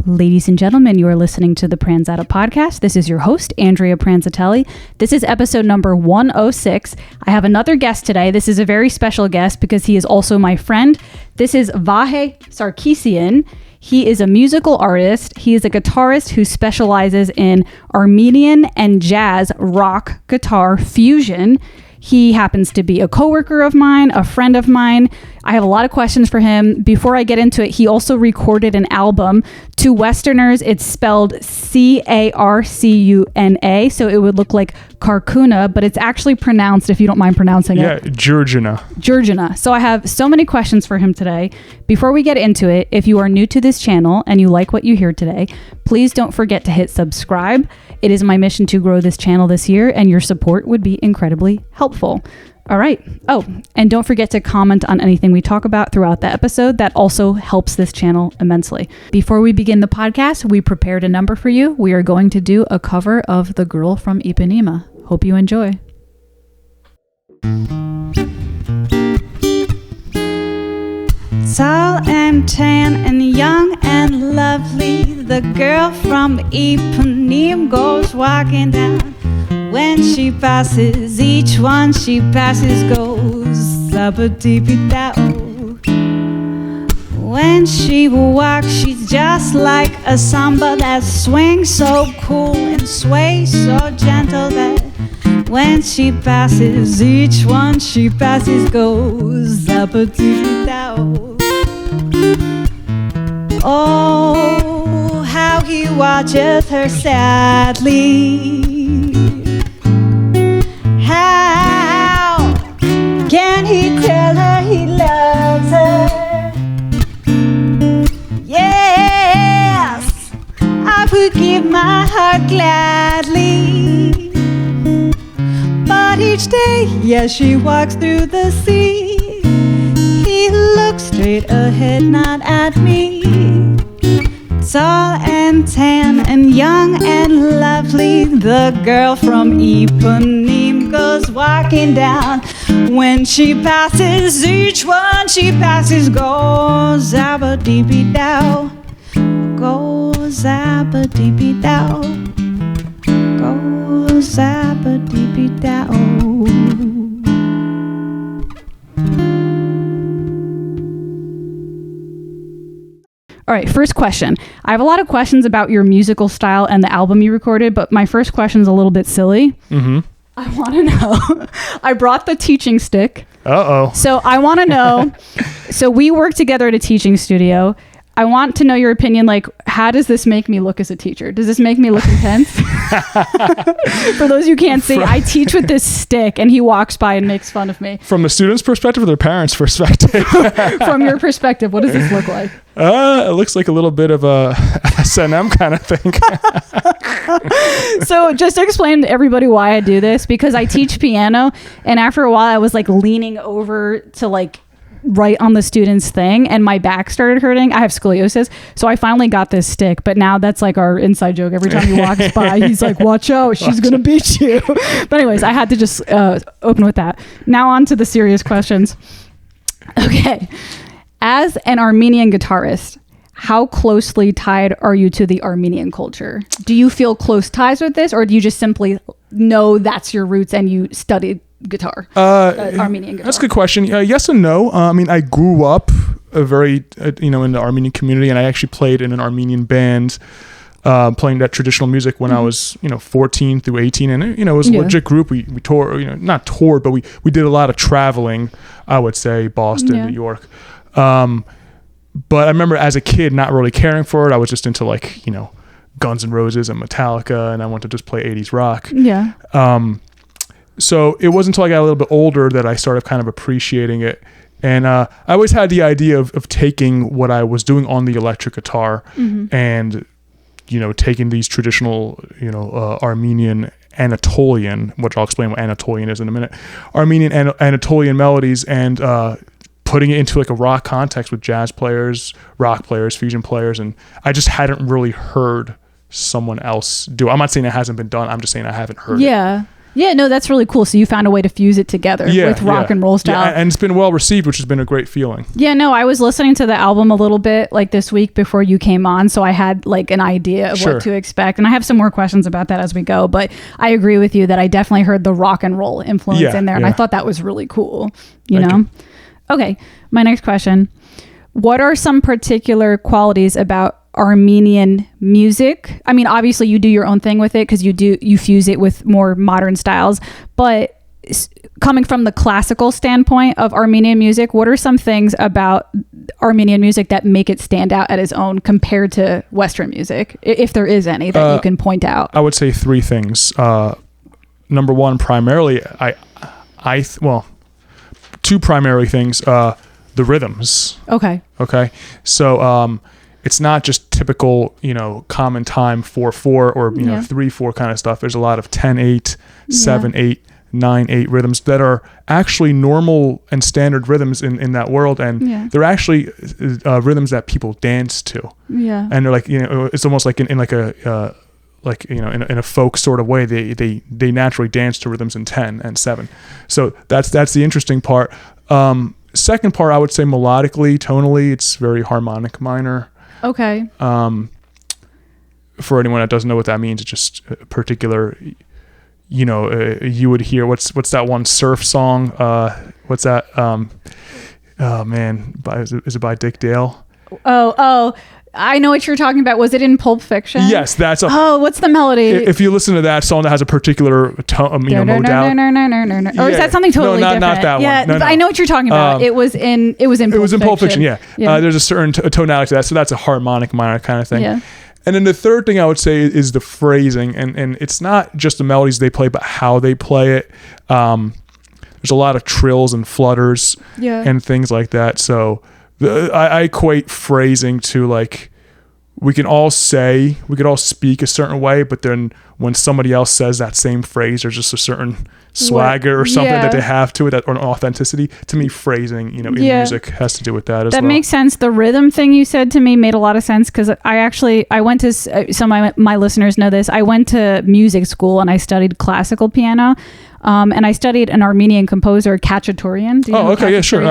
Ladies and gentlemen, you are listening to the Pranzata Podcast. This is your host, Andrea Pranzatelli. This is episode number 106. I have another guest today. This is a very special guest because he is also my friend. This is Vahe Sarkissian. He is a musical artist. He is a guitarist who specializes in Armenian and jazz rock guitar fusion. He happens to be a coworker of mine, a friend of mine. I have a lot of questions for him. Before I get into it, he also recorded an album. To Westerners, it's spelled CARCUNA, so it would look like CURCUNA, but it's actually pronounced, if you don't mind pronouncing it. Yeah, CURCUNA. So I have so many questions for him today. Before we get into it, if you are new to this channel and you like what you hear today, please don't forget to hit subscribe. It is my mission to grow this channel this year, and your support would be incredibly helpful. All right. Oh, and don't forget to comment on anything we talk about throughout the episode. That also helps this channel immensely. Before we begin the podcast, we prepared a number for you. We are going to do a cover of The Girl from Ipanema. Hope you enjoy. Tall and tan and young and lovely, the girl from Ipanema goes walking down. When she passes, each one she passes goes up-a-dee-dee-dow. When she walks, she's just like a samba that swings so cool and sways so gentle that when she passes, each one she passes goes up-a-dee-dee-dow. Oh, how he watches her sadly. How can he tell her he loves her? Yes, I would give my heart gladly. But each day, yes, she walks through the sea. He looks straight ahead, not at me. Tall and tan and young and lovely, the girl from Ipanema goes walking down. When she passes, each one she passes goes abba-dee-bee-dow, goes abba-dee-bee-dow, goes abba-dee-bee-dow. All right, first question. I have a lot of questions about your musical style and the album you recorded, but my first question is a little bit silly. Mm-hmm. I want to know. I brought the teaching stick. Uh-oh. So I want to know. So we work together at a teaching studio. I want to know your opinion. Like, how does this make me look as a teacher? Does this make me look intense? For those who can't see, I teach with this stick, and he walks by and makes fun of me. From the student's perspective or their parents' perspective? From your perspective, what does this look like? It looks like a little bit of a S&M kind of thing. So just to explain to everybody why I do this, because I teach piano, and after a while I was like leaning over to like right on the student's thing, and my back started hurting. I have scoliosis, so I finally got this stick, but now that's like our inside joke. Every time he walks by, he's like, watch out, she's gonna beat you. But anyways, I had to just open with that. Now on to the serious questions. Okay, as an Armenian guitarist, how closely tied are you to the Armenian culture? Do you feel close ties with this, or do you just simply know that's your roots and you studied guitar, Armenian guitar? That's a good question. Yes and no. I mean, I grew up in the Armenian community, and I actually played in an Armenian band, playing that traditional music when I was, 14 through 18, and it was a legit group. We toured, not toured, but we did a lot of traveling. I would say Boston, New York. But I remember as a kid not really caring for it. I was just into Guns N' Roses and Metallica, and I wanted to just play 80s rock. Yeah. So it wasn't until I got a little bit older that I started kind of appreciating it. And I always had the idea of taking what I was doing on the electric guitar and, taking these traditional, Armenian Anatolian, which I'll explain what Anatolian is in a minute, Armenian Anatolian melodies, and putting it into like a rock context with jazz players, rock players, fusion players. And I just hadn't really heard someone else do it. I'm not saying it hasn't been done. I'm just saying I haven't heard it. Yeah, no, that's really cool. So you found a way to fuse it together with rock and roll style. Yeah, and it's been well received, which has been a great feeling. Yeah, no, I was listening to the album a little bit like this week before you came on, so I had like an idea of what to expect. And I have some more questions about that as we go, but I agree with you that I definitely heard the rock and roll influence in there, and I thought that was really cool, you know? Okay, my next question. What are some particular qualities about Armenian music? I mean, obviously you do your own thing with it because you fuse it with more modern styles, but coming from the classical standpoint of Armenian music, what are some things about Armenian music that make it stand out at its own compared to Western music, if there is any that you can point out? I would say three things. Number one, primarily, two primary things. The rhythms. Okay. So it's not just typical, common time 4/4 or 3/4 kind of stuff. There's a lot of 10/8, 7/8, 9/8 rhythms that are actually normal and standard rhythms in that world, and they're actually rhythms that people dance to. Yeah. And they're like, it's almost like in like a in a folk sort of way, they naturally dance to rhythms in 10 and 7. So that's the interesting part. Second part, I would say melodically, tonally, it's very harmonic minor. Okay. For anyone that doesn't know what that means, it's just a particular, you would hear, what's that one surf song? What's that? Oh man, is it by Dick Dale? Oh, I know what you're talking about. Was it in Pulp Fiction? Yes, that's. What's the melody? If you listen to that song, that has a particular tone, modality. Or is that something totally different? Not that one. Yeah, no. I know what you're talking about. It was in Pulp Fiction. Yeah. There's a certain tonality to that, so that's a harmonic minor kind of thing. Yeah. And then the third thing I would say is the phrasing, and it's not just the melodies they play, but how they play it. There's a lot of trills and flutters and things like that. So I equate phrasing to like, we could all speak a certain way, but then when somebody else says that same phrase, there's just a certain swagger or something that they have to it, or an authenticity. To me, phrasing, in music has to do with that as well. That makes sense. The rhythm thing you said to me made a lot of sense, because I went to, some of my listeners know this, I went to music school and I studied classical piano, and I studied an Armenian composer, Khachaturian. Do you know okay, yeah, sure.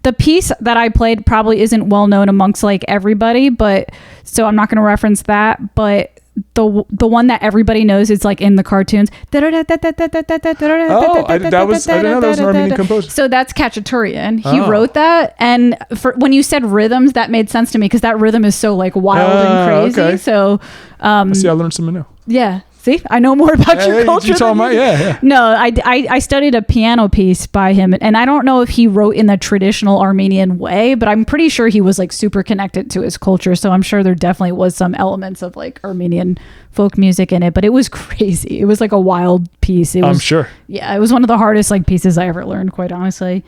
The piece that I played probably isn't well known amongst like everybody, but so I'm not going to reference that, but the one that everybody knows is like in the cartoons. I didn't know that was an Armenian composer. So that's Khachaturian. He wrote that, and when you said rhythms, that made sense to me because that rhythm is so like wild and crazy. Okay. So I learned something new. Yeah. See, I know more about your culture. You told me, yeah. No, I studied a piano piece by him, and I don't know if he wrote in the traditional Armenian way, but I'm pretty sure he was like super connected to his culture. So I'm sure there definitely was some elements of like Armenian folk music in it, but it was crazy. It was like a wild piece. I'm sure. Yeah, it was one of the hardest like pieces I ever learned, quite honestly.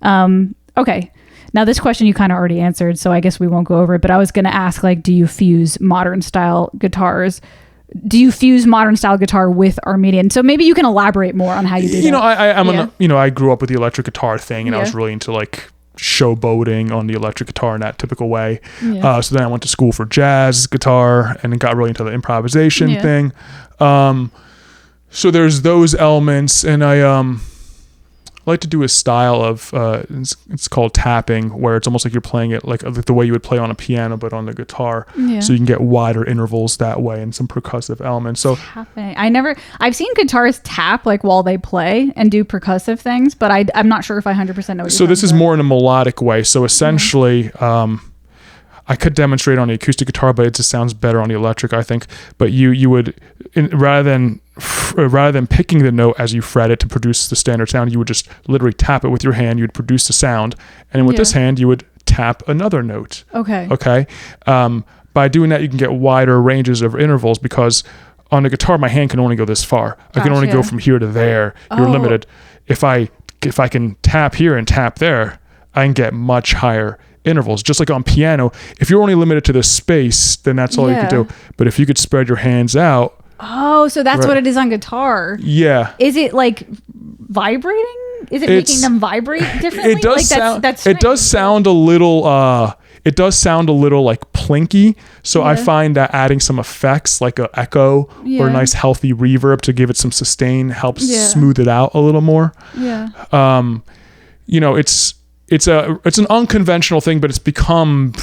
Okay. Now this question you kind of already answered, so I guess we won't go over it, but I was going to ask, like, do you fuse modern style guitars? Do you fuse modern style guitar with Armenian? So maybe you can elaborate more on how you do that. I grew up with the electric guitar thing, and I was really into like showboating on the electric guitar in that typical way. Yeah. So then I went to school for jazz guitar and got really into the improvisation thing. So there's those elements, and I like to do a style of it's called tapping, where it's almost like you're playing it like the way you would play on a piano but on the guitar, so you can get wider intervals that way and some percussive elements. So tapping, I've seen guitarists tap like while they play and do percussive things, but I'm not sure if I 100% know what so this is more in a melodic way. So essentially I could demonstrate on the acoustic guitar, but it just sounds better on the electric, I think. But you would, rather than picking the note as you fret it to produce the standard sound, you would just literally tap it with your hand. You would produce the sound, and with this hand, you would tap another note. Okay. By doing that, you can get wider ranges of intervals, because on the guitar, my hand can only go this far. I can only go from here to there. You're limited. If I can tap here and tap there, I can get much higher intervals. Just like on piano, if you're only limited to this space, then that's all you could do. But if you could spread your hands out. So that's what it is on guitar. Yeah. Is it like vibrating? Is it making them vibrate differently? It does sound. It does sound a little. it does sound a little like plinky. So I Yeah. find that adding some effects like a echo or a nice healthy reverb to give it some sustain helps smooth it out a little more. Yeah. You know, it's an unconventional thing, but it's become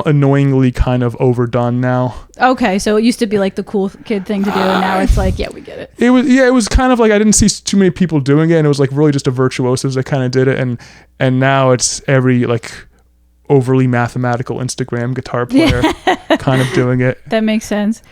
annoyingly kind of overdone now. Okay, so it used to be like the cool kid thing to do, and now it's like, yeah, we get it. It was kind of like I didn't see too many people doing it, and it was like really just a virtuosos that kind of did it, and now it's every like overly mathematical Instagram guitar player kind of doing it. That makes sense.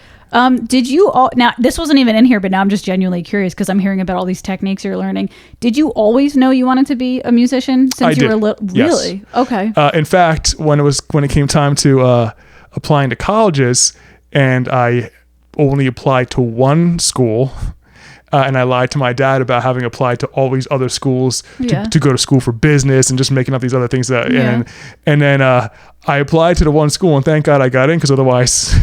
Did you all, now this wasn't even in here, but now I'm just genuinely curious because I'm hearing about all these techniques you're learning. Did you always know you wanted to be a musician since you were little? Yes. Really? Okay. In fact, when it came time to applying to colleges, and I only applied to one school, and I lied to my dad about having applied to all these other schools to go to school for business and just making up these other things and then I applied to the one school, and thank God I got in, because otherwise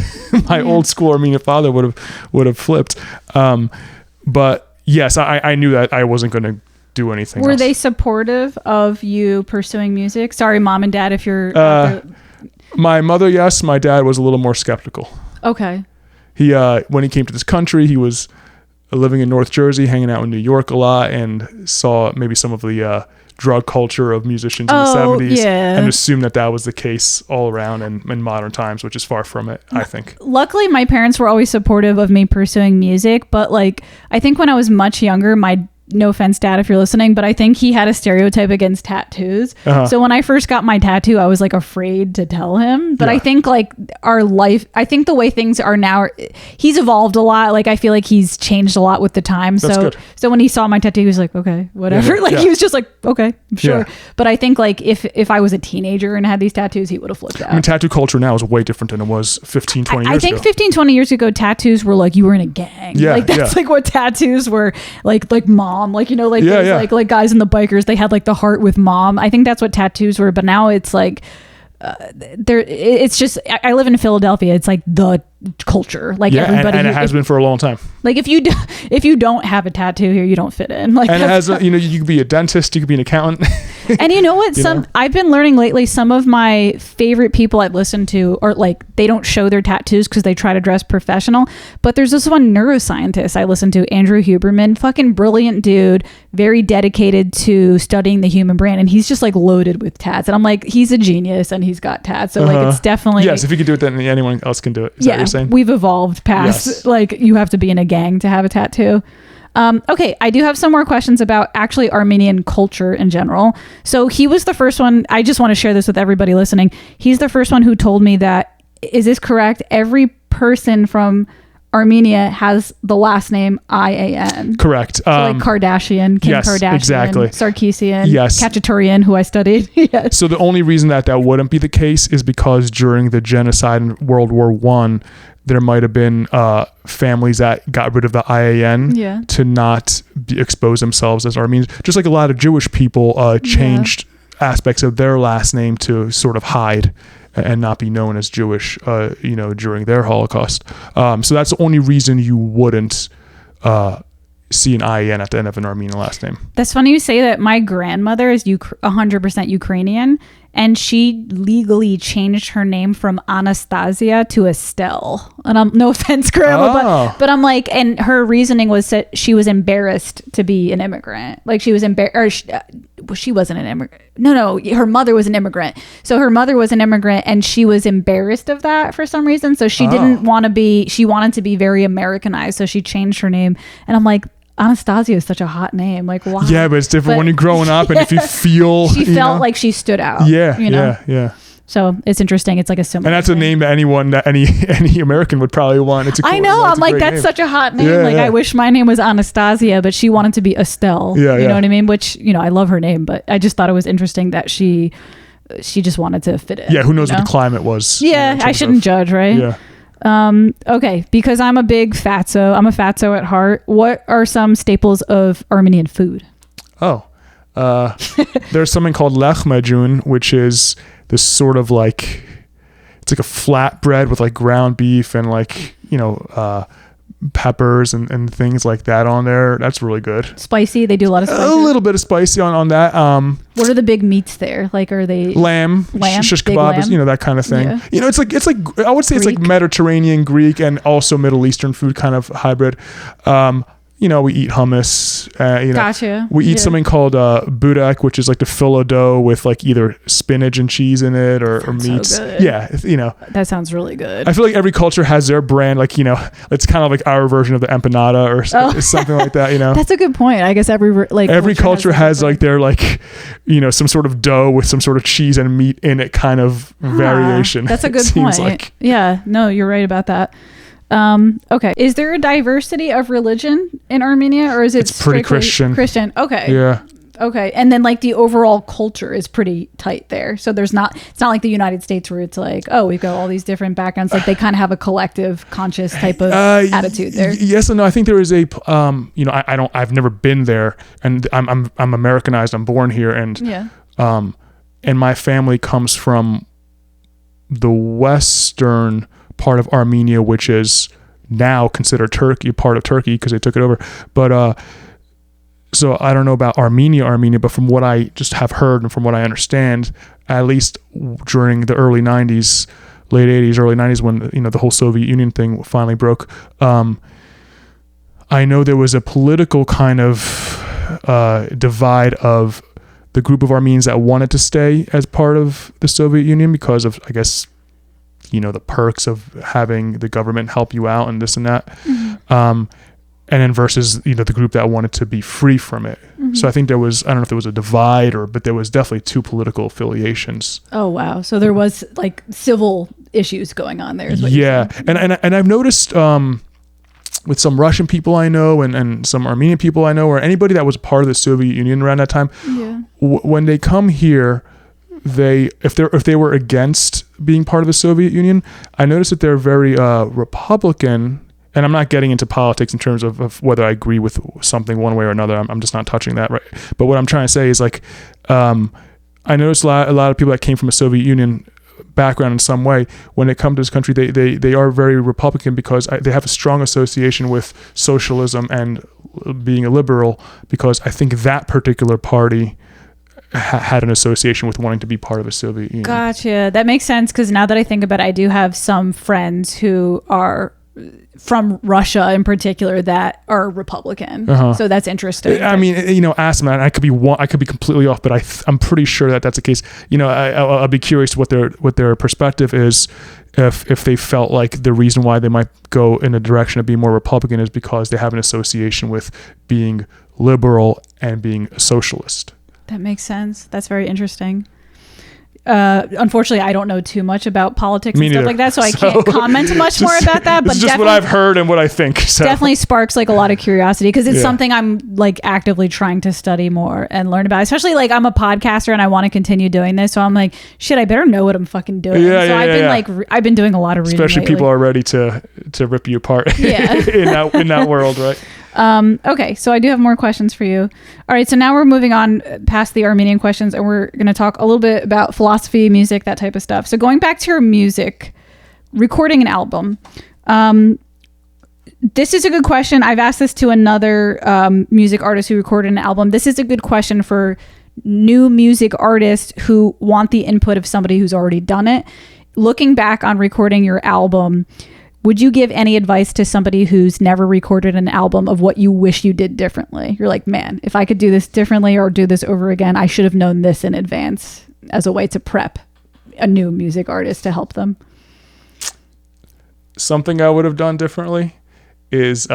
my old school Armenian father would have flipped. But yes, I knew that I wasn't going to do anything Were else. they supportive of you pursuing music? Sorry, mom and dad, if you're out there. My mother, yes. My dad was a little more skeptical. Okay. He when he came to this country, he was living in North Jersey, hanging out in New York a lot, and saw maybe some of the drug culture of musicians in the 70s and assumed that was the case all around and in modern times, which is far from it, I think. Luckily, my parents were always supportive of me pursuing music, but like I think when I was much younger, no offense, Dad, if you're listening, but I think he had a stereotype against tattoos. So when I first got my tattoo, I was like afraid to tell him. But I think like our life, I think the way things are now, he's evolved a lot. Like I feel like he's changed a lot with the time. That's good. So when he saw my tattoo, he was like, okay, whatever. He was just like, okay, sure. Yeah. But I think like if I was a teenager and had these tattoos, he would have flipped out. I mean, tattoo culture now is way different than it was 15, 20 years ago. I think 15, 20 years ago, tattoos were like you were in a gang. Yeah, like that's like what tattoos were like mom, like, you know, like like guys in the bikers, they had like the heart with mom. I think that's what tattoos were, but now it's like it's just I live in Philadelphia. It's like the culture, like everybody, and it has been for a long time. Like if you don't have a tattoo here, you don't fit in. Like, and it has you could be a dentist, you could be an accountant. And you know what? I've been learning lately, some of my favorite people I've listened to are like, they don't show their tattoos because they try to dress professional. But there's this one neuroscientist I listened to, Andrew Huberman, fucking brilliant dude, very dedicated to studying the human brain. And he's just like loaded with tats. And I'm like, he's a genius and he's got tats. So like, it's definitely. Yes, if you can do it, then anyone else can do it. Is that what you're saying? We've evolved past like you have to be in a gang to have a tattoo. Okay, I do have some more questions about actually Armenian culture in general. So he was the first one. I just want to share this with everybody listening. He's the first one who told me that, is this correct? Every person from Armenia has the last name Ian. Correct. So like Kardashian, Kim Kardashian, exactly. Sarkissian, yes. Khachaturian, who I studied. Yes. So the only reason that wouldn't be the case is because during the genocide in World War I, there might have been families that got rid of the IAN to not expose themselves as Armenians. Just like a lot of Jewish people changed aspects of their last name to sort of hide and not be known as Jewish, during their Holocaust. So that's the only reason you wouldn't see an IAN at the end of an Armenian last name. That's funny you say that. My grandmother is 100% Ukrainian, and she legally changed her name from Anastasia to Estelle. And I'm, no offense, Grandma, but I'm like, and her reasoning was that she was embarrassed to be an immigrant. Like she was embarrassed. She wasn't an immigrant. No, her mother was an immigrant. So her mother was an immigrant, and she was embarrassed of that for some reason. So she didn't want to be. She wanted to be very Americanized. So she changed her name. And I'm like, Anastasia is such a hot name. Like, wow. Yeah, but it's different when you're growing up, and if you feel, she felt like she stood out. Yeah. So it's interesting. It's like a similar. And that's a name that any American would probably want. It's a cool, I know. I'm like, that's name. Such a hot name. I wish my name was Anastasia, but she wanted to be Estelle. You know what I mean? Which, I love her name, but I just thought it was interesting that she just wanted to fit in. Yeah. Who knows what the climate was? Yeah. I shouldn't judge, right? Yeah. Okay, because I'm a big fatso. I'm a fatso at heart. What are some staples of Armenian food? There's something called lechmajun, which is this sort of like, it's like a flat bread with like ground beef and like, peppers and things like that on there. That's really good. Spicy. They do a lot of spicy. A little bit of spicy on that. What are the big meats there? Like, are they lamb, shish kebab, that kind of thing. Yeah. It's like I would say Greek. It's like Mediterranean, Greek, and also Middle Eastern food kind of hybrid. We eat hummus. Gotcha. We eat something called budek, which is like the filo dough with like either spinach and cheese in it or meats. So good. Yeah, that sounds really good. I feel like every culture has their brand. Like it's kind of like our version of the empanada or something like that. That's a good point. I guess every culture has like their like some sort of dough with some sort of cheese and meat in it kind of variation. That's a good point. Like. Yeah, no, you're right about that. Okay. Is there a diversity of religion in Armenia, or is it's pretty Christian? Okay. Yeah. Okay. And then like the overall culture is pretty tight there. So it's not like the United States where it's like, oh, we've got all these different backgrounds. Like they kind of have a collective conscious type of attitude there. Yes and no. I think there is I've never been there, and I'm Americanized. I'm born here, and and my family comes from the Western part of Armenia, which is now considered part of Turkey because they took it over. But so I don't know about Armenia, but from what I just have heard and from what I understand, at least during the early 90s, late 80s, early 90s, when the whole Soviet Union thing finally broke, I know there was a political kind of divide of the group of Armenians that wanted to stay as part of the Soviet Union because of, I guess, the perks of having the government help you out and this and that. Mm-hmm. And then versus, the group that wanted to be free from it. Mm-hmm. So I think I don't know if there was a divide but there was definitely two political affiliations. Oh, wow. So there was like civil issues going on there. Yeah. And I've noticed, with some Russian people I know and some Armenian people I know, or anybody that was part of the Soviet Union around that time, when they come here, if they were against being part of the Soviet Union, I noticed that they're very Republican. And I'm not getting into politics in terms of whether I agree with something one way or another. I'm just not touching that, right? But what I'm trying to say is like, I noticed a lot of people that came from a Soviet Union background in some way, when they come to this country, they are very Republican because they have a strong association with socialism and being a liberal, because I think that particular party had an association with wanting to be part of the Soviet Union. Gotcha. That makes sense, because now that I think about it, I do have some friends who are from Russia in particular that are Republican. So that's interesting. I mean, ask them. I could be completely off, but I'm pretty sure that that's the case. I'll be curious what their perspective is, if they felt like the reason why they might go in a direction of being more Republican is because they have an association with being liberal and being a socialist. That makes sense. That's very interesting. Unfortunately, I don't know too much about politics and stuff like that, so I can't comment much more about that. But it's just what I've heard and what I think. So. Definitely sparks like a lot of curiosity, because it's something I'm like actively trying to study more and learn about. Especially like I'm a podcaster and I want to continue doing this, so I'm like, shit, I better know what I'm fucking doing. I've been doing a lot of reading. Especially lately. People are ready to rip you apart. Yeah. in that world, right? Okay, so I do have more questions for you. All right, so now we're moving on past the Armenian questions, and we're going to talk a little bit about philosophy, music, that type of stuff. So going back to your music, recording an album. This is a good question. I've asked this to another music artist who recorded an album. This is a good question for new music artists who want the input of somebody who's already done it. Looking back on recording your album, would you give any advice to somebody who's never recorded an album of what you wish you did differently? You're like, man, if I could do this differently or do this over again, I should have known this in advance, as a way to prep a new music artist to help them. Something I would have done differently is,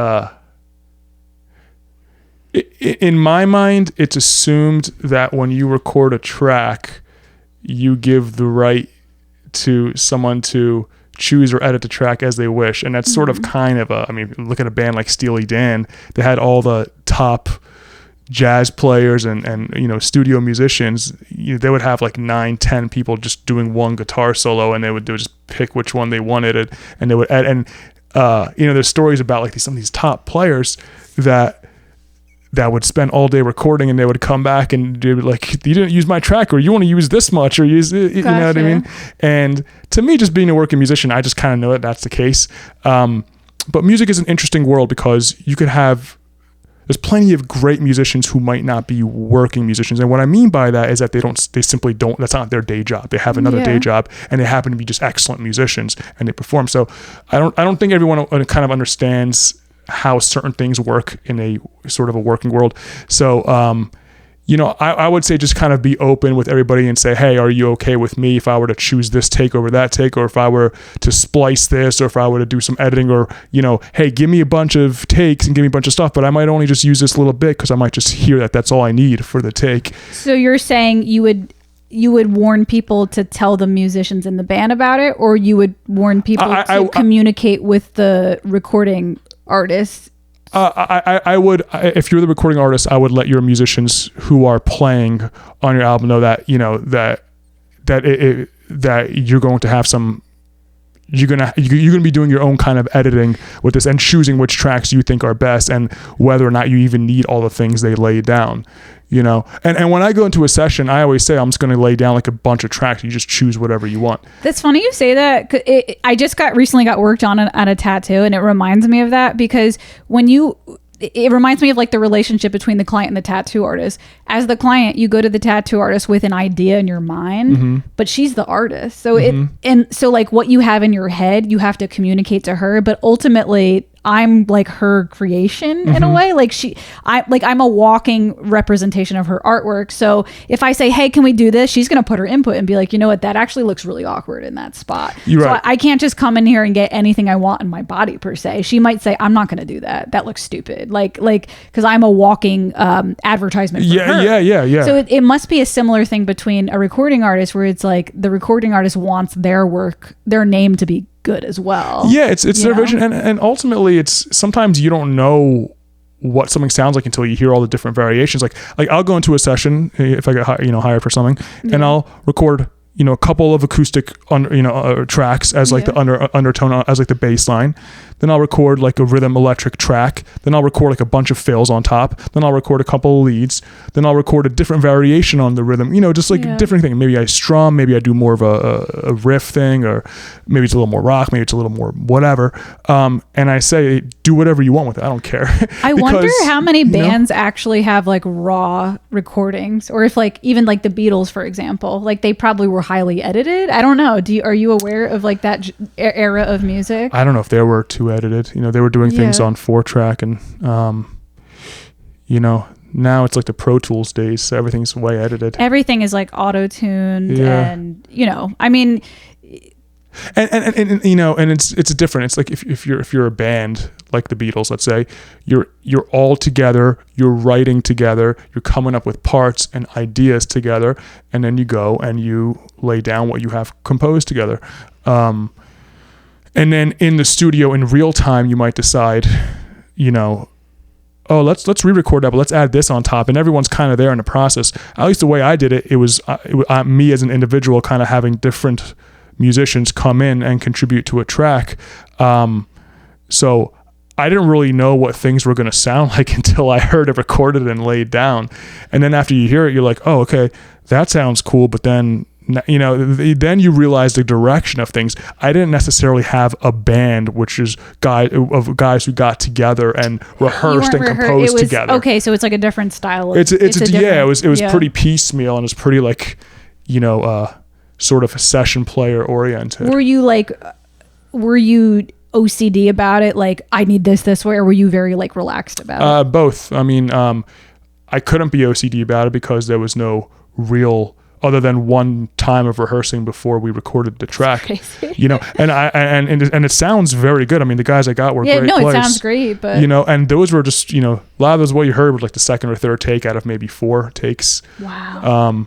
in my mind, it's assumed that when you record a track, you give the right to someone to choose or edit the track as they wish. And that's sort of kind of look at a band like Steely Dan. They had all the top jazz players and studio musicians. They would have like 9-10 people just doing one guitar solo, and they would just pick which one they wanted, and they would add. And there's stories about like some of these top players that would spend all day recording, and they would come back and do like, you didn't use my track, or you want to use this much, or use it, you know what I mean? And to me, just being a working musician, I just kind of know that that's the case. but music is an interesting world because there's plenty of great musicians who might not be working musicians. And what I mean by that is that they simply don't, that's not their day job. They have another day job and they happen to be just excellent musicians and they perform. So I don't think everyone kind of understands how certain things work in a sort of a working world. So, I would say just kind of be open with everybody and say, hey, are you okay with me if I were to choose this take over that take, or if I were to splice this, or if I were to do some editing, or, hey, give me a bunch of takes and give me a bunch of stuff, but I might only just use this little bit because I might just hear that that's all I need for the take. So you're saying you would warn people to tell the musicians in the band about it, or you would warn people to communicate with the recording artists? I would, if you're the recording artist, I would let your musicians who are playing on your album know that, that you're going to have some, you're going to be doing your own kind of editing with this and choosing which tracks you think are best and whether or not you even need all the things they laid down, and when I go into a session, I always say, I'm just going to lay down like a bunch of tracks. You just choose whatever you want. That's funny you say that. I just recently got worked on a tattoo, and it reminds me of that because it reminds me of like the relationship between the client and the tattoo artist. As the client, you go to the tattoo artist with an idea in your mind, but she's the artist. So so like what you have in your head, you have to communicate to her, but ultimately I'm like her creation in a way. Like I'm a walking representation of her artwork. So if I say, hey, can we do this? She's going to put her input and be like, you know what? That actually looks really awkward in that spot. You're right. I can't just come in here and get anything I want in my body per se. She might say, I'm not going to do that. That looks stupid. Like, cause I'm a walking advertisement for her. Yeah. So it must be a similar thing between a recording artist where it's like the recording artist wants their work, their name to be good as well. Yeah, it's their vision, and ultimately it's sometimes you don't know what something sounds like until you hear all the different variations. Like I'll go into a session if I get hired for something, and I'll record a couple of acoustic tracks as like the undertone as like the bass line. Then I'll record like a rhythm electric track. Then I'll record like a bunch of fills on top. Then I'll record a couple of leads. Then I'll record a different variation on the rhythm, just like a different thing. Maybe I strum, maybe I do more of a riff thing, or maybe it's a little more rock, maybe it's a little more whatever. And I say, do whatever you want with it. I don't care. I wonder how many bands actually have like raw recordings, or if like even like the Beatles, for example, like they probably were highly edited. I don't know. Are you aware of like that era of music? I don't know if they were too edited. They were doing things on 4-track, and now it's like the Pro Tools days, so everything's way edited. Everything is like auto-tuned, and I mean, and it's different. It's like if you're a band like the Beatles, let's say, you're all together, you're writing together, you're coming up with parts and ideas together, and then you go and you lay down what you have composed together. And then in the studio in real time, you might decide, oh, let's re-record that, but let's add this on top, and everyone's kind of there in the process. At least the way I did it, it was me as an individual kind of having different musicians come in and contribute to a track. So I didn't really know what things were going to sound like until I heard it recorded and laid down. And then after you hear it, you're like, oh, okay, that sounds cool. But then, then you realize the direction of things. I didn't necessarily have a band, which is guys who got together and rehearsed and composed together. Okay, so it's like a different style. It was pretty piecemeal, and it's pretty like, sort of session player oriented. Were you OCD about it? Like, I need this way, or were you very like relaxed about it? Both. I mean, I couldn't be OCD about it because there was no real, other than one time of rehearsing before we recorded the track, and it sounds very good. I mean, the guys I got were great players. It sounds great, but and those were just, a lot of those what you heard was like the second or third take out of maybe 4 takes. Wow.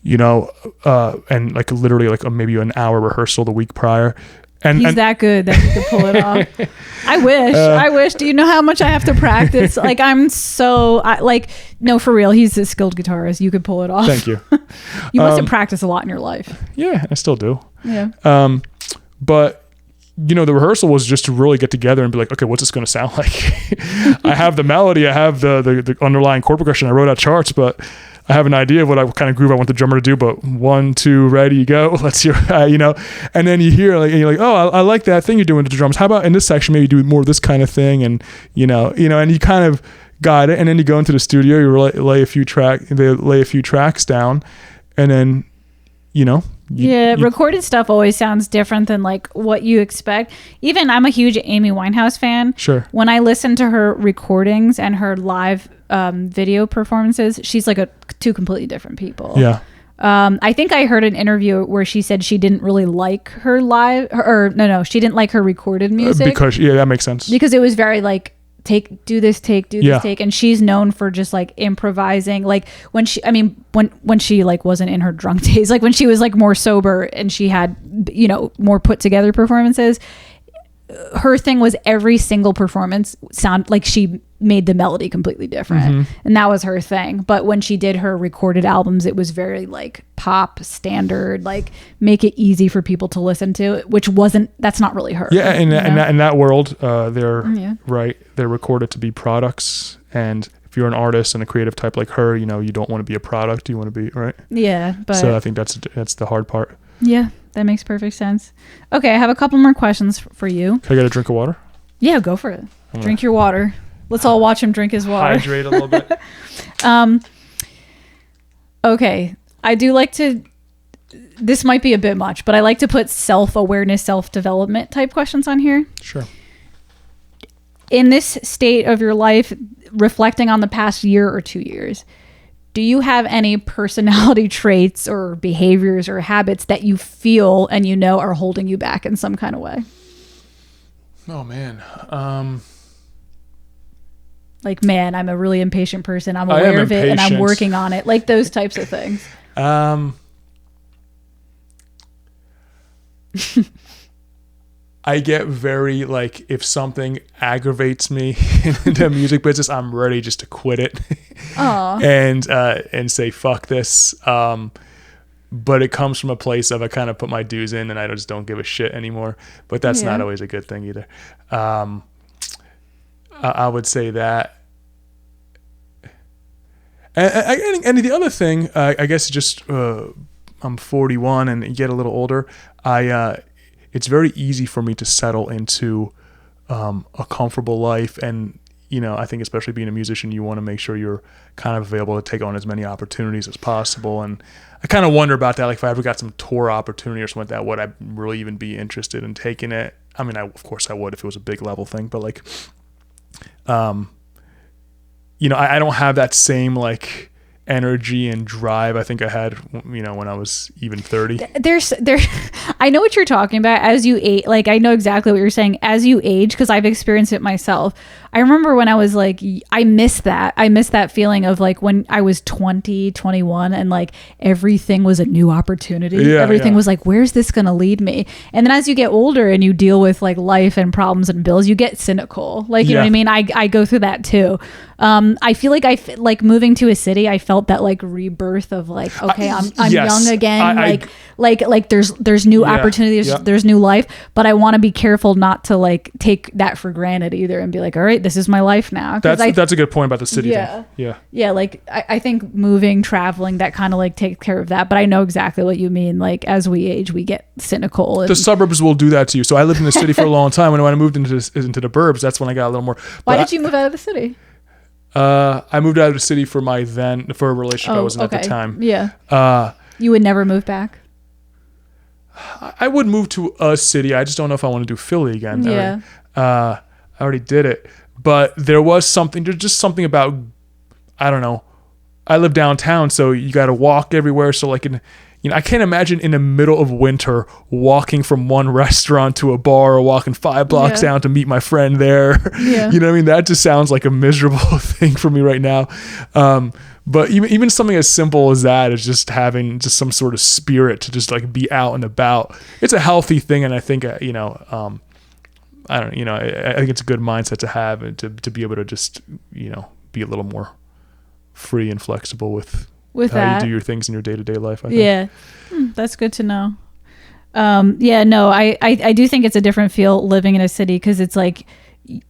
And like literally like maybe an hour rehearsal the week prior. He's that good that he could pull it off. I wish. Do you know how much I have to practice? Like, I'm so no, for real. He's a skilled guitarist. You could pull it off. Thank you. You must have practiced a lot in your life. Yeah, I still do. Yeah. But the rehearsal was just to really get together and be like, okay, what's this going to sound like? I have the melody, I have the underlying chord progression. I wrote out charts, but I have an idea of what kind of groove I want the drummer to do, but 1, 2, ready, go. Let's hear, and then you hear and you're like, oh, I like that thing you're doing with the drums. How about in this section, maybe do more of this kind of thing? And, and you kind of got it. And then you go into the studio, you lay a few tracks down, and then, recorded stuff always sounds different than like what you expect. Even I'm a huge Amy Winehouse fan. Sure. When I listen to her recordings and her live video performances, she's like two completely different people. Yeah. I think I heard an interview where she said she didn't really like her she didn't like her recorded music. Because that makes sense. Because it was very like, do this take, and she's known for just like improvising. Like when she like wasn't in her drunk days, like when she was like more sober and she had more put together performances, her thing was every single performance sound like she made the melody completely different, and that was her thing. But when she did her recorded albums, it was very like pop standard, like make it easy for people to listen to, that's not really her. Yeah. In that world, they're recorded to be products. And if you're an artist and a creative type like her, you don't want to be a product, you want to be right. Yeah. But so I think that's the hard part. Yeah, that makes perfect sense. Okay, I have a couple more questions for you. Can I get a drink of water? Yeah, go for it. Drink your water. Let's all watch him drink his water. Hydrate a little bit. Okay, I do like to, this might be a bit much, but I like to put self-awareness, self-development type questions on here. Sure. In this state of your life, reflecting on the past year or 2 years, do you have any personality traits or behaviors or habits that you feel and are holding you back in some kind of way? Oh, man. Like, man, I'm a really impatient person. I'm aware of it and I'm working on it. Like those types of things. I get very, like, if something aggravates me in the music business, I'm ready just to quit it and say, fuck this. But it comes from a place of I kind of put my dues in and I just don't give a shit anymore. But that's not always a good thing either. I would say that. And the other thing, I guess just I'm 41 and you get a little older. It's very easy for me to settle into a comfortable life. And, I think especially being a musician, you want to make sure you're kind of available to take on as many opportunities as possible. And I kind of wonder about that. Like if I ever got some tour opportunity or something like that, would I really even be interested in taking it? I mean, of course I would if it was a big level thing, but like, I don't have that same like energy and drive I think I had, when I was even 30. I know what you're talking about. As you age, like I know exactly what you're saying. As you age, because I've experienced it myself. I remember when I was like, I miss that feeling of like when I was 20, 21 and like everything was a new opportunity. Everything was like, where's this going to lead me? And then as you get older and you deal with like life and problems and bills, you get cynical. Like, you know what I mean? I go through that too. I feel like moving to a city, I felt that like rebirth of like, okay, I'm young again. Like there's new opportunities, there's new life, but I want to be careful not to like take that for granted either and be like, all right, this is my life now. That's a good point about the city thing. Yeah. Like I think moving, traveling, that kind of like takes care of that. But I know exactly what you mean. Like as we age, we get cynical. And the suburbs will do that to you. So I lived in the city for a long time. When I moved into the burbs, that's when I got a little more. Why did you move out of the city? I moved out of the city for a relationship I was in at the time. Yeah. You would never move back? I would move to a city. I just don't know if I want to do Philly again. Yeah. I already did it. But there's just something about, I don't know. I live downtown, so you got to walk everywhere. So like I can't imagine in the middle of winter walking from one restaurant to a bar or walking 5 blocks down to meet my friend there. Yeah. You know what I mean? That just sounds like a miserable thing for me right now. But even something as simple as that is just having just some sort of spirit to just like be out and about. It's a healthy thing. And I think, I think it's a good mindset to have and to be able to just, be a little more free and flexible with how that. you do your things in your day-to-day life. I think. That's good to know. I do think it's a different feel living in a city because it's like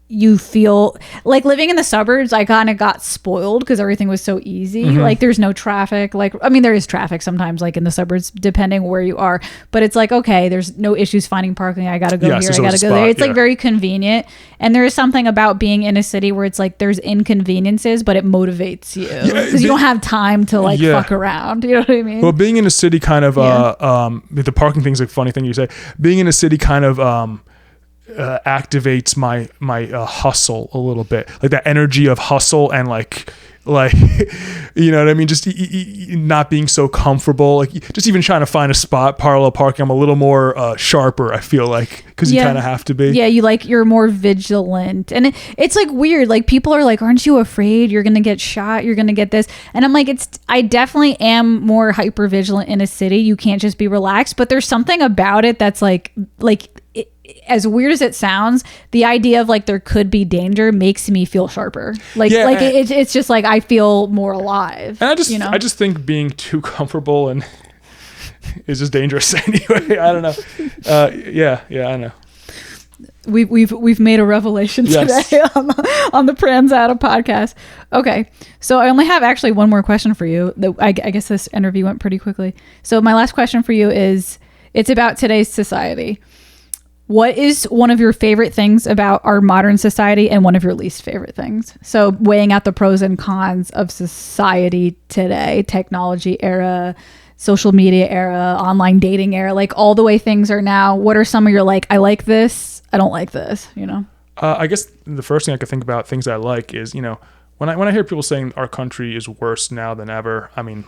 you feel like living in the suburbs. I kind of got spoiled because everything was so easy. Like there's no traffic. Like, I mean, there is traffic sometimes, like in the suburbs, depending where you are. But it's like, okay, there's no issues finding parking. I got to go here. I got to go there. It's like very convenient. And there is something about being in a city where it's like there's inconveniences, but it motivates you because you don't have time to like fuck around. You know what I mean? Well, being in a city kind of, the parking thing's a funny thing you say. Being in a city kind of, activates my hustle a little bit, like that energy of hustle and like you know what I mean, just not being so comfortable, like just even trying to find a spot parallel parking. I'm a little more sharper, I feel like, because you kind of have to be. You're more vigilant. And it's like weird, like people are like, aren't you afraid you're gonna get shot, you're gonna get this? And I'm like, I definitely am more hyper vigilant in a city. You can't just be relaxed, but there's something about it that's like as weird as it sounds, the idea of like there could be danger makes me feel sharper. It's just like I feel more alive. And I just think being too comfortable and is just dangerous anyway. I don't know. I know. We've made a revelation today on the Pranzata podcast. Okay, so I only have actually one more question for you. I guess this interview went pretty quickly. So my last question for you is, it's about today's society. What is one of your favorite things about our modern society and one of your least favorite things? So weighing out the pros and cons of society today, technology era, social media era, online dating era, like all the way things are now. What are some of your like, I like this, I don't like this, you know? I guess the first thing I could think about things I like is, you know, when I hear people saying our country is worse now than ever, I mean,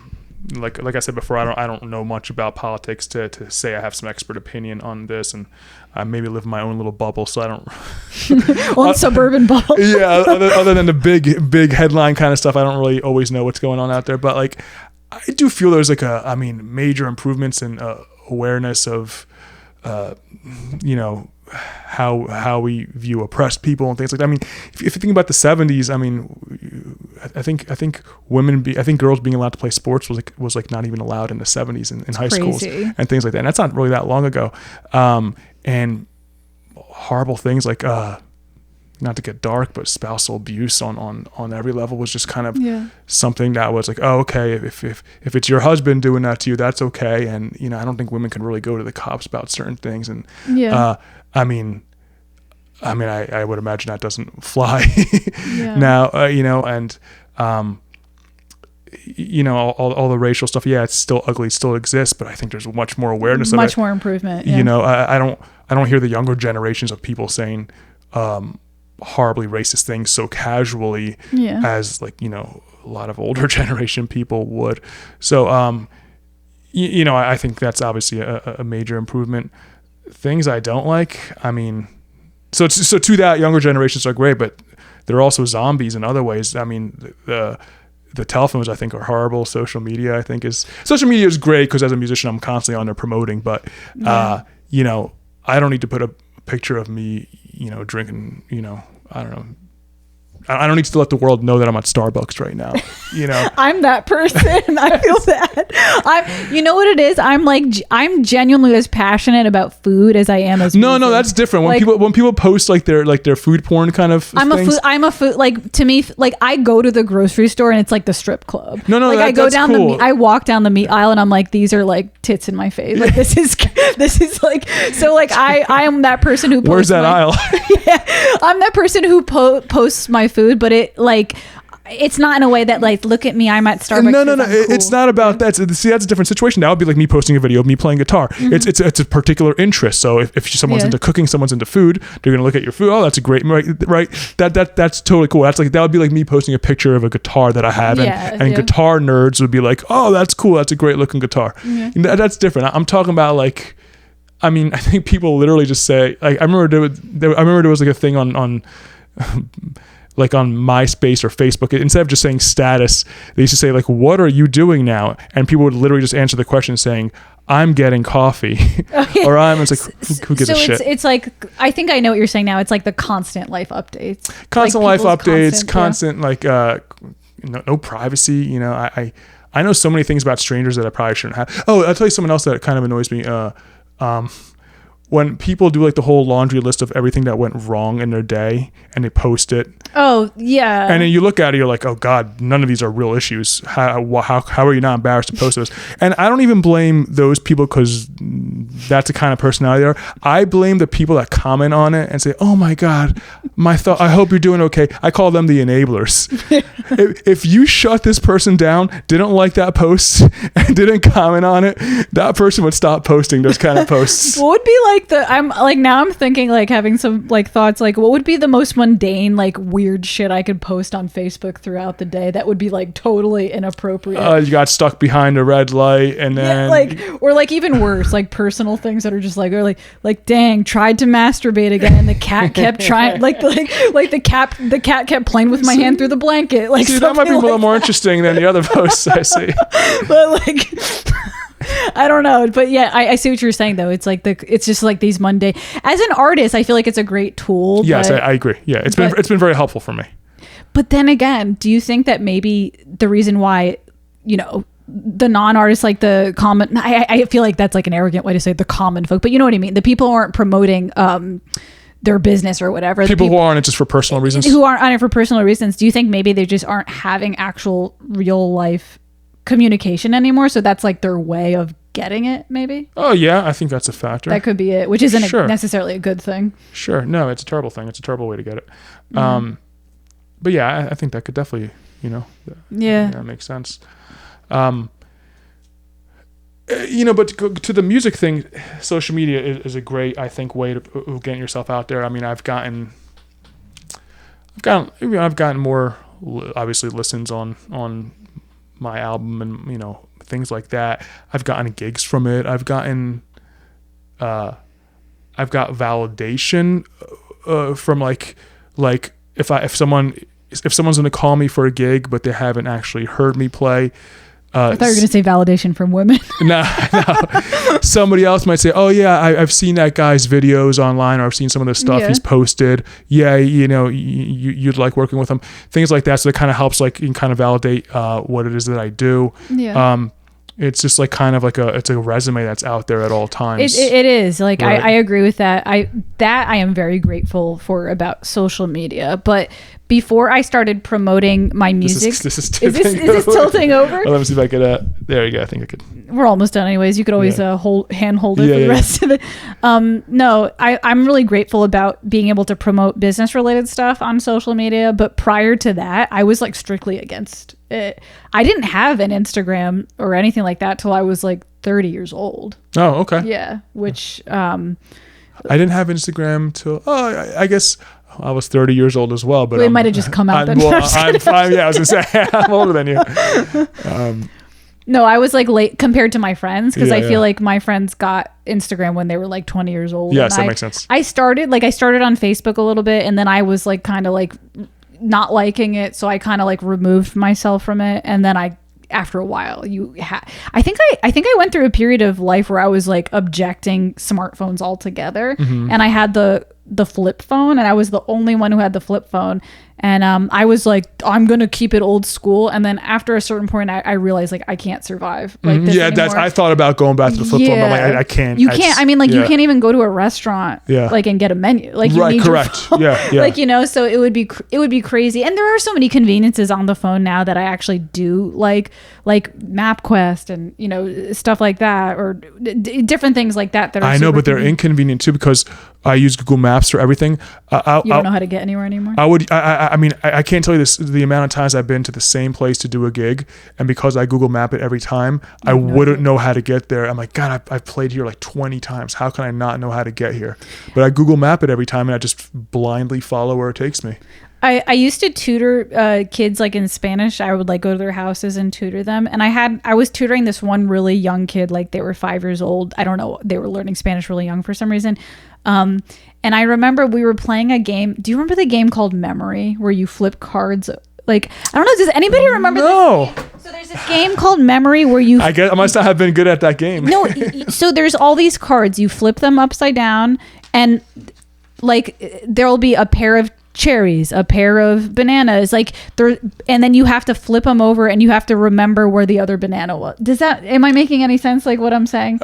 like I said before, I don't know much about politics to say I have some expert opinion on this, and I maybe live in my own little bubble, so I don't suburban bubble. Yeah, other than the big headline kind of stuff, I don't really always know what's going on out there. But like, I do feel there's like major improvements in awareness of you know, how we view oppressed people and things like that. I mean, if you think about the 70s, I mean, I think girls being allowed to play sports was like not even allowed in the 70s in high schools and things like that. And that's not really that long ago. And horrible things like not to get dark, but spousal abuse on every level was just kind of something that was like, oh, okay, if it's your husband doing that to you, that's okay. And, you know, I don't think women can really go to the cops about certain things. And I mean, I would imagine that doesn't fly now, you know, and, you know, all the racial stuff. Yeah, it's still ugly, it still exists, but I think there's much more awareness of it. Much more improvement. Yeah. You know, I don't hear the younger generations of people saying, horribly racist things so casually as like, you know, a lot of older generation people would. So, you know, I think that's obviously a major improvement. Things I don't like, I mean, so to that, younger generations are great, but they're also zombies in other ways. I mean, the telephones I think are horrible. Social media is great because as a musician I'm constantly on there promoting, but you know, I don't need to put a picture of me, you know, drinking, you know, I don't know. I don't need to let the world know that I'm at Starbucks right now. You know, I'm that person. I feel that. You know what it is? I'm genuinely as passionate about food as I am as music. No, that's different. When people post like their food porn kind of things. I'm a food, like, to me, like I go to the grocery store and it's like the strip club. No, like I go down cool. I walk down the meat aisle and I'm like, these are like tits in my face. Like this is like, so like I am that person who posts where's that aisle? Yeah, I'm that person who posts my food, but it like it's not in a way that like, look at me, I'm at Starbucks. No, cool. It's not about that. See, that's a different situation. That would be like me posting a video of me playing guitar. Mm-hmm. It's a particular interest. So if someone's into cooking, someone's into food, they're gonna look at your food. Oh, that's a great right. That's totally cool. That would be like me posting a picture of a guitar that I have, and guitar nerds would be like, oh, that's cool. That's a great looking guitar. Yeah. That's different. I'm talking about like, I mean, I think people literally just say like, I remember there was like a thing on like on MySpace or Facebook, instead of just saying status, they used to say like, what are you doing now? And people would literally just answer the question saying, I'm getting coffee. Or it's like, who gives a shit? It's like, I think I know what you're saying now. It's like the constant life updates. Constant like, no privacy. You know, I know so many things about strangers that I probably shouldn't have. Oh, I'll tell you something else that kind of annoys me. when people do like the whole laundry list of everything that went wrong in their day and they post it. Oh, yeah. And then you look at it, you're like, oh God, none of these are real issues. How are you not embarrassed to post those? And I don't even blame those people because that's the kind of personality they are. I blame the people that comment on it and say, oh my God, I hope you're doing okay. I call them the enablers. If you shut this person down, didn't like that post and didn't comment on it, that person would stop posting those kind of posts. What would be like I'm thinking like having some like thoughts like what would be the most mundane like weird shit I could post on Facebook throughout the day that would be like totally inappropriate. You got stuck behind a red light and then or like even worse, like personal things that are just like, or like dang, tried to masturbate again and the cat kept trying like the cat kept playing with my hand through the blanket. Like see, that might be a little more interesting than the other posts I see. But like I don't know, but yeah, I see what you're saying though. It's like it's just like these mundane. As an artist, I feel like it's a great tool. Yes, I agree. Yeah, it's been very helpful for me. But then again, do you think that maybe the reason why, you know, the non-artists, like the common, I feel like that's like an arrogant way to say the common folk, but you know what I mean? The people who aren't promoting their business or whatever. People who aren't just for personal reasons. Who aren't on it for personal reasons. Do you think maybe they just aren't having actual real life communication anymore, so that's like their way of getting it, maybe? Oh yeah, I think that's a factor. That could be it, which isn't necessarily a good thing. Sure. No, it's a terrible thing. It's a terrible way to get it. But yeah, I think that could definitely, you know, that makes sense. You know, but to the music thing, social media is a great, I think, way to get yourself out there. I mean, I've gotten more, obviously, listens on my album and, you know, things like that. I've gotten gigs from it. I've got validation from like if someone's going to call me for a gig but they haven't actually heard me play. I thought you were going to say validation from women. No. Somebody else might say, oh yeah, I've seen that guy's videos online, or I've seen some of the stuff he's posted. Yeah, you know, you'd like working with him. Things like that. So it kind of helps, like, you can kind of validate what it is that I do. Yeah. It's just like kind of like it's a resume that's out there at all times. It is. Like, right. I agree with that. I am very grateful for about social media. But before I started promoting my music, this is tilting over? Well, let me see if I could. There you go. I think I could. We're almost done, anyways. You could always hand hold it for the rest of it. No, I'm really grateful about being able to promote business related stuff on social media. But prior to that, I was like strictly against it. I didn't have an Instagram or anything like that till I was like 30 years old. Oh, okay. Yeah, which I didn't have Instagram till I guess I was 30 years old as well, but it might have just come out then. I'm fine. Yeah, I was gonna say I'm older than you. No, I was like late compared to my friends, because I feel like my friends got Instagram when they were like 20 years old. Yes, that makes sense. I started on Facebook a little bit, and then I was like kind of like not liking it, so I kind of like removed myself from it, and then after a while I think I went through a period of life where I was like objecting smartphones altogether, and I had the flip phone, and I was the only one who had the flip phone, and I was like, I'm gonna keep it old school, and then after a certain point I realized like I can't survive like this anymore. I thought about going back to the flip phone, but like I can't. You can't. I mean, like, you can't even go to a restaurant like and get a menu, like, you need correct your phone. Yeah like, you know, so it would be crazy. And there are so many conveniences on the phone now that I actually do like MapQuest and, you know, stuff like that, or different things like that are I know, but they're inconvenient too, because I use Google Maps for everything. You don't know how to get anywhere anymore? I mean, I can't tell you the amount of times I've been to the same place to do a gig, and because I Google Map it every time, I wouldn't know how to get there. I'm like, God, I've played here like 20 times. How can I not know how to get here? But I Google Map it every time, and I just blindly follow where it takes me. I used to tutor kids like in Spanish. I would like go to their houses and tutor them. And I was tutoring this one really young kid, like they were 5 years old. I don't know. They were learning Spanish really young for some reason. And I remember we were playing a game. Do you remember the game called Memory, where you flip cards? Like, I don't know. Does anybody remember this game? So there's this game called Memory where you... I must not have been good at that game. No. So there's all these cards. You flip them upside down, and like there'll be a pair of cherries, a pair of bananas, like there, and then you have to flip them over and you have to remember where the other banana was. Am I making any sense, like what I'm saying?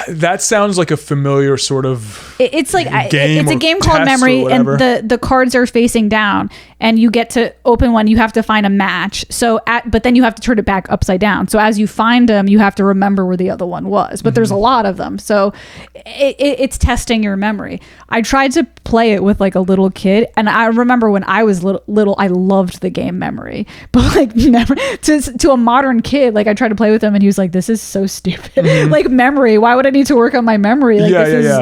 That sounds like a familiar sort of it's like game, it's a game called Memory, and the cards are facing down and you get to open one, you have to find a match, but then you have to turn it back upside down, so as you find them you have to remember where the other one was, but there's a lot of them, so it's testing your memory. I tried to play it with like a little kid, and I remember when I was little I loved the game Memory, but like never to a modern kid, like I tried to play with him and he was like, this is so stupid. Like Memory, why would I need to work on my memory? Like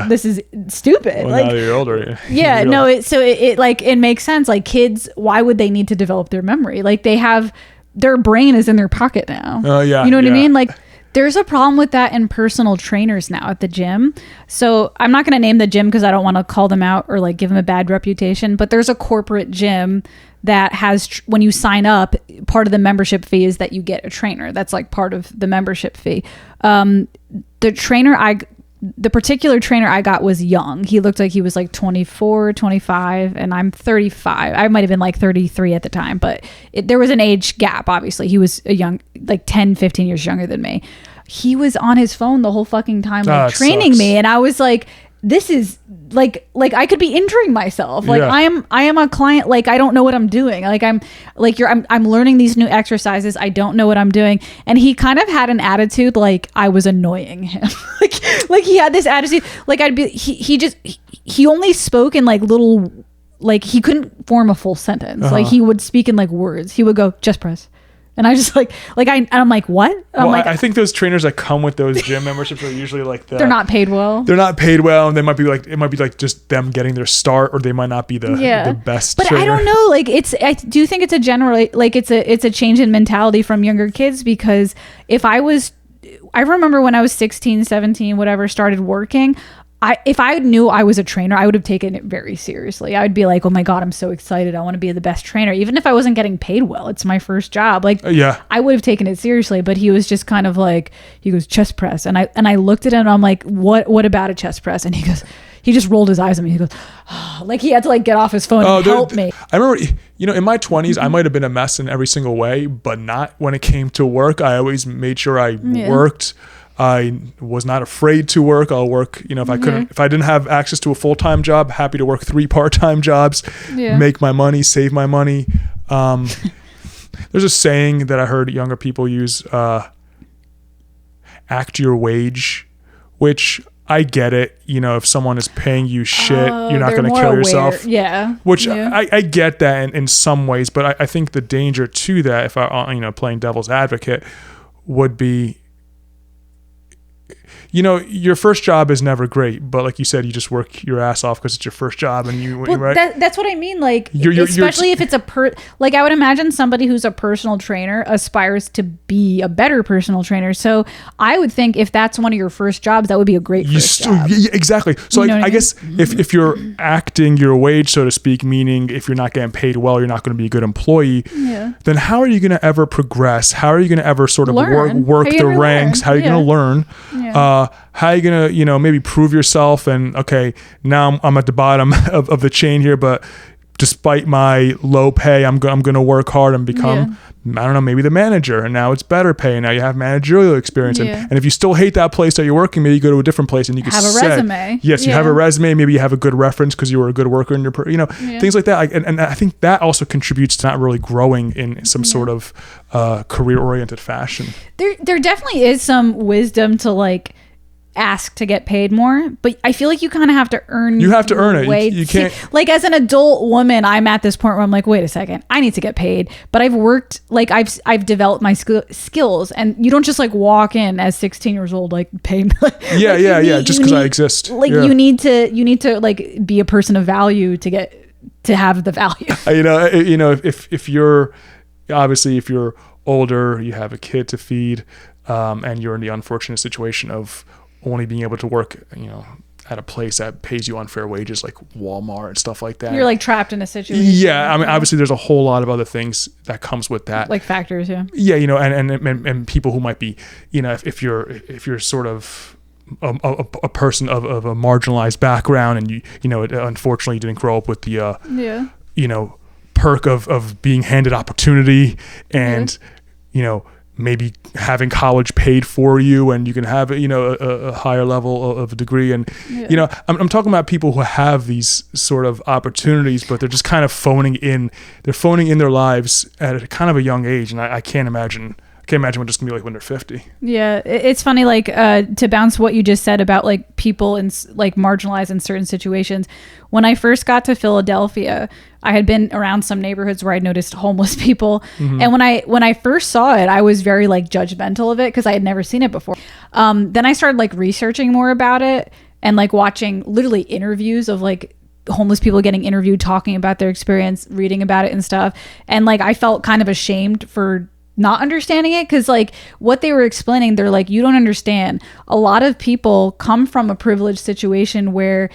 this is stupid. Well, like now that you're older, it makes sense. Like kids, why would they need to develop their memory? Like their brain is in their pocket now. You know what I mean? Like there's a problem with that in personal trainers now at the gym. So I'm not going to name the gym because I don't want to call them out or like give them a bad reputation, but there's a corporate gym that has, when you sign up, part of the membership fee is that you get a trainer. That's like part of the membership fee. The particular trainer I got was young. He looked like he was like 24, 25, and I'm 35. I might have been like 33 at the time, but there was an age gap, obviously. He was like 10, 15 years younger than me. He was on his phone the whole fucking time, like training me. And I was like, this is like I could be injuring myself. Like I am a client. Like I don't know what I'm doing. Like I'm learning these new exercises. I don't know what I'm doing. And he kind of had an attitude like I was annoying him. like he had this attitude. Like he only spoke in like little, like he couldn't form a full sentence. Like he would speak in like words. He would go, just press. And I just I'm like, what? I think those trainers that come with those gym memberships are usually like they're not paid well. They're not paid well, and they might be like, it might be like just them getting their start, or they might not be the best. But trainer. I don't know. Like I do think it's a general, like it's a change in mentality from younger kids, because I remember when I was 16, 17, whatever, started working. If I knew I was a trainer, I would have taken it very seriously. I would be like, oh my God, I'm so excited. I want to be the best trainer. Even if I wasn't getting paid well, it's my first job. Like, I would have taken it seriously, but he was just kind of like, he goes, chest press. And I looked at him and I'm like, what about a chest press? And he just rolled his eyes at me. He goes, oh, like he had to like get off his phone and help me. I remember, in my 20s, I might've been a mess in every single way, but not when it came to work. I always made sure I worked. I was not afraid to work. I'll work, if I couldn't, if I didn't have access to a full-time job, happy to work 3 part-time jobs, make my money, save my money. There's a saying that I heard younger people use, act your wage, which I get it. If someone is paying you shit, you're not going to kill yourself. Which I get that in some ways, but I think the danger to that, if I, playing devil's advocate, would be, your first job is never great, but like you said, you just work your ass off because it's your first job, and right? That's what I mean. Like, especially if it's like I would imagine somebody who's a personal trainer aspires to be a better personal trainer. So I would think if that's one of your first jobs, that would be a great first job. Yeah, exactly. So I guess if you're acting your wage, so to speak, meaning if you're not getting paid well, you're not going to be a good employee. Then how are you going to ever progress? How are you going to ever sort of work the ranks? How are you going to learn? How are you gonna maybe prove yourself, and okay, now I'm at the bottom of the chain here, but despite my low pay, I'm gonna work hard and become I don't know, maybe the manager, and now it's better pay, and now you have managerial experience, and if you still hate that place that you're working, maybe you go to a different place and you can have a resume. You have a resume, maybe you have a good reference because you were a good worker in your things like that. And I think that also contributes to not really growing in some sort of career oriented fashion. There definitely is some wisdom to like ask to get paid more, but I feel like you kind of have to earn it. You can't, like, as an adult woman, I'm at this point where I'm like, wait a second, I need to get paid, but I've worked, like I've developed my skills, and you don't just like walk in as 16 years old like pay me. Just because I exist, like you need to like be a person of value to have the value. If you're obviously, if you're older, you have a kid to feed, and you're in the unfortunate situation of only being able to work, at a place that pays you unfair wages, like Walmart and stuff like that. You're like trapped in a situation. Yeah, I mean, obviously, there's a whole lot of other things that comes with that, like factors. Yeah, and people who might be, if you're sort of a person of a marginalized background, and you unfortunately didn't grow up with the perk of being handed opportunity and, maybe having college paid for you, and you can have a higher level of a degree. And I'm talking about people who have these sort of opportunities, but they're just kind of phoning in their lives at a kind of a young age. And I can't imagine what it's gonna be like when they're 50. Yeah, it's funny, like to bounce what you just said about like people in like marginalized in certain situations. When I first got to Philadelphia, I had been around some neighborhoods where I noticed homeless people, and when I first saw it, I was very like judgmental of it because I had never seen it before. Then I started like researching more about it and like watching literally interviews of like homeless people getting interviewed, talking about their experience, reading about it and stuff, and like I felt kind of ashamed for not understanding it, because like what they were explaining, they're like, you don't understand, a lot of people come from a privileged situation where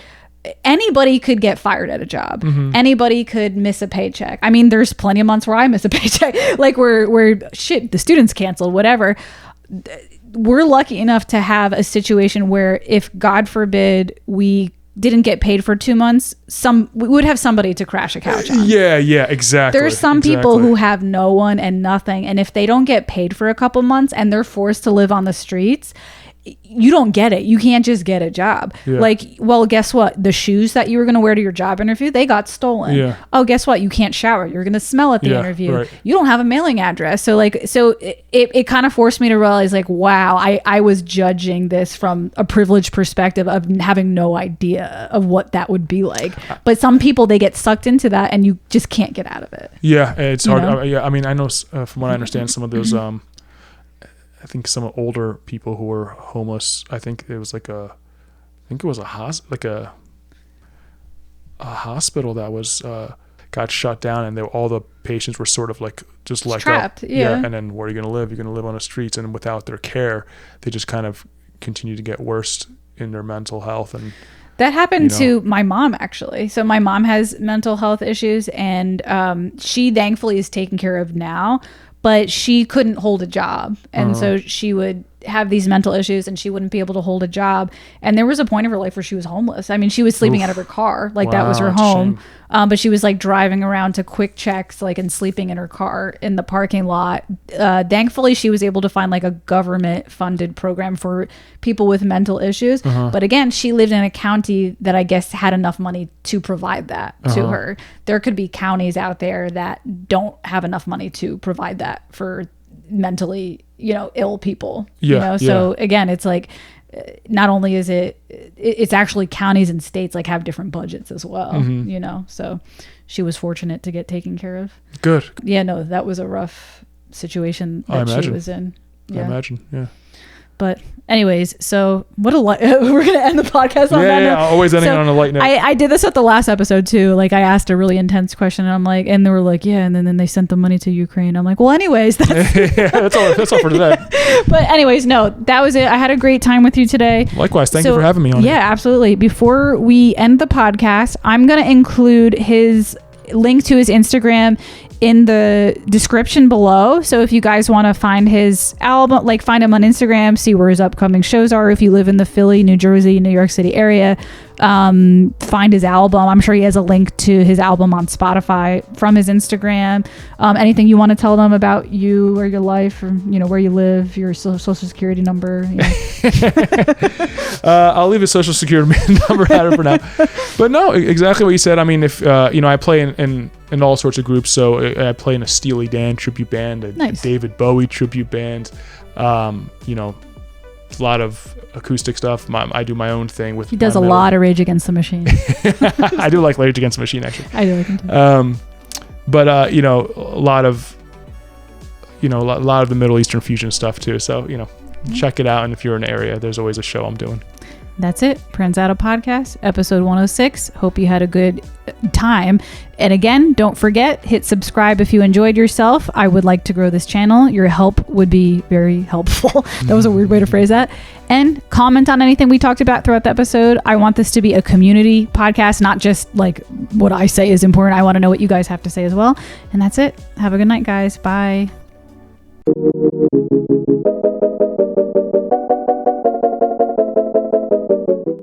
anybody could get fired at a job, anybody could miss a paycheck. I mean, there's plenty of months where I miss a paycheck, like where shit, the students canceled, whatever. We're lucky enough to have a situation where if God forbid we didn't get paid for 2 months, we would have somebody to crash a couch on. Yeah, exactly. There's some people who have no one and nothing, and if they don't get paid for a couple months and they're forced to live on the streets, you don't get it. You can't just get a job. Yeah. Like, well, guess what? The shoes that you were going to wear to your job interview, they got stolen. Yeah. Oh, guess what? You can't shower. You're going to smell at the interview. Right. You don't have a mailing address. So it kind of forced me to realize like, wow, I was judging this from a privileged perspective of having no idea of what that would be like. But some people, they get sucked into that and you just can't get out of it. Yeah. It's hard. I mean, I know from what I understand, some of those, I think some older people who were homeless, I think it was a hospital that was got shut down, and all the patients were sort of like just let trapped, go. Yeah. And then where are you going to live? You're going to live on the streets, and without their care, they just kind of continue to get worse in their mental health. And that happened to my mom, actually. So my mom has mental health issues, and she thankfully is taken care of now. But she couldn't hold a job. And so she would have these mental issues and she wouldn't be able to hold a job. And there was a point of her life where she was homeless. I mean, she was sleeping out of her car. Like that was her home. But she was like driving around to Quick Checks, like, and sleeping in her car in the parking lot. Thankfully, she was able to find like a government funded program for people with mental issues. But again, she lived in a county that I guess had enough money to provide that to her. There could be counties out there that don't have enough money to provide that for mentally ill people. So again, it's like not only is it's actually counties and states like have different budgets as well. So she was fortunate to get taken care of. Good. No, that was a rough situation that she was in. I imagine. But anyways, so what a light. We're going to end the podcast on that note. Always ending on a light note. I did this at the last episode too. Like I asked a really intense question and I'm like, and they were like, yeah. And then they sent the money to Ukraine. I'm like, well, anyways, that's all for today. But anyways, no, that was it. I had a great time with you today. Likewise. Thank you for having me on. Yeah, absolutely. Before we end the podcast, I'm going to include his link to his Instagram in the description below. So if you guys want to find his album, like find him on Instagram, see where his upcoming shows are. If you live in the Philly, New Jersey, New York City area, find his album. I'm sure he has a link to his album on Spotify from his Instagram. Anything you want to tell them about you or your life, or where you live, your social security number? I'll leave his social security number out for now. But no, exactly what you said. I mean, if I play in all sorts of groups. So I play in a Steely Dan tribute band, a David Bowie tribute band. A lot of acoustic stuff. I do my own thing with. He does a lot of Rage Against the Machine. I do like Rage Against the Machine, actually. I do like him too. But a lot of the Middle Eastern fusion stuff too. So check it out, and if you're in an area, there's always a show I'm doing. That's it. Pranzata Podcast, episode 106. Hope you had a good time. And again, don't forget, hit subscribe if you enjoyed yourself. I would like to grow this channel. Your help would be very helpful. That was a weird way to phrase that. And comment on anything we talked about throughout the episode. I want this to be a community podcast, not just like what I say is important. I want to know what you guys have to say as well. And that's it. Have a good night, guys. Bye.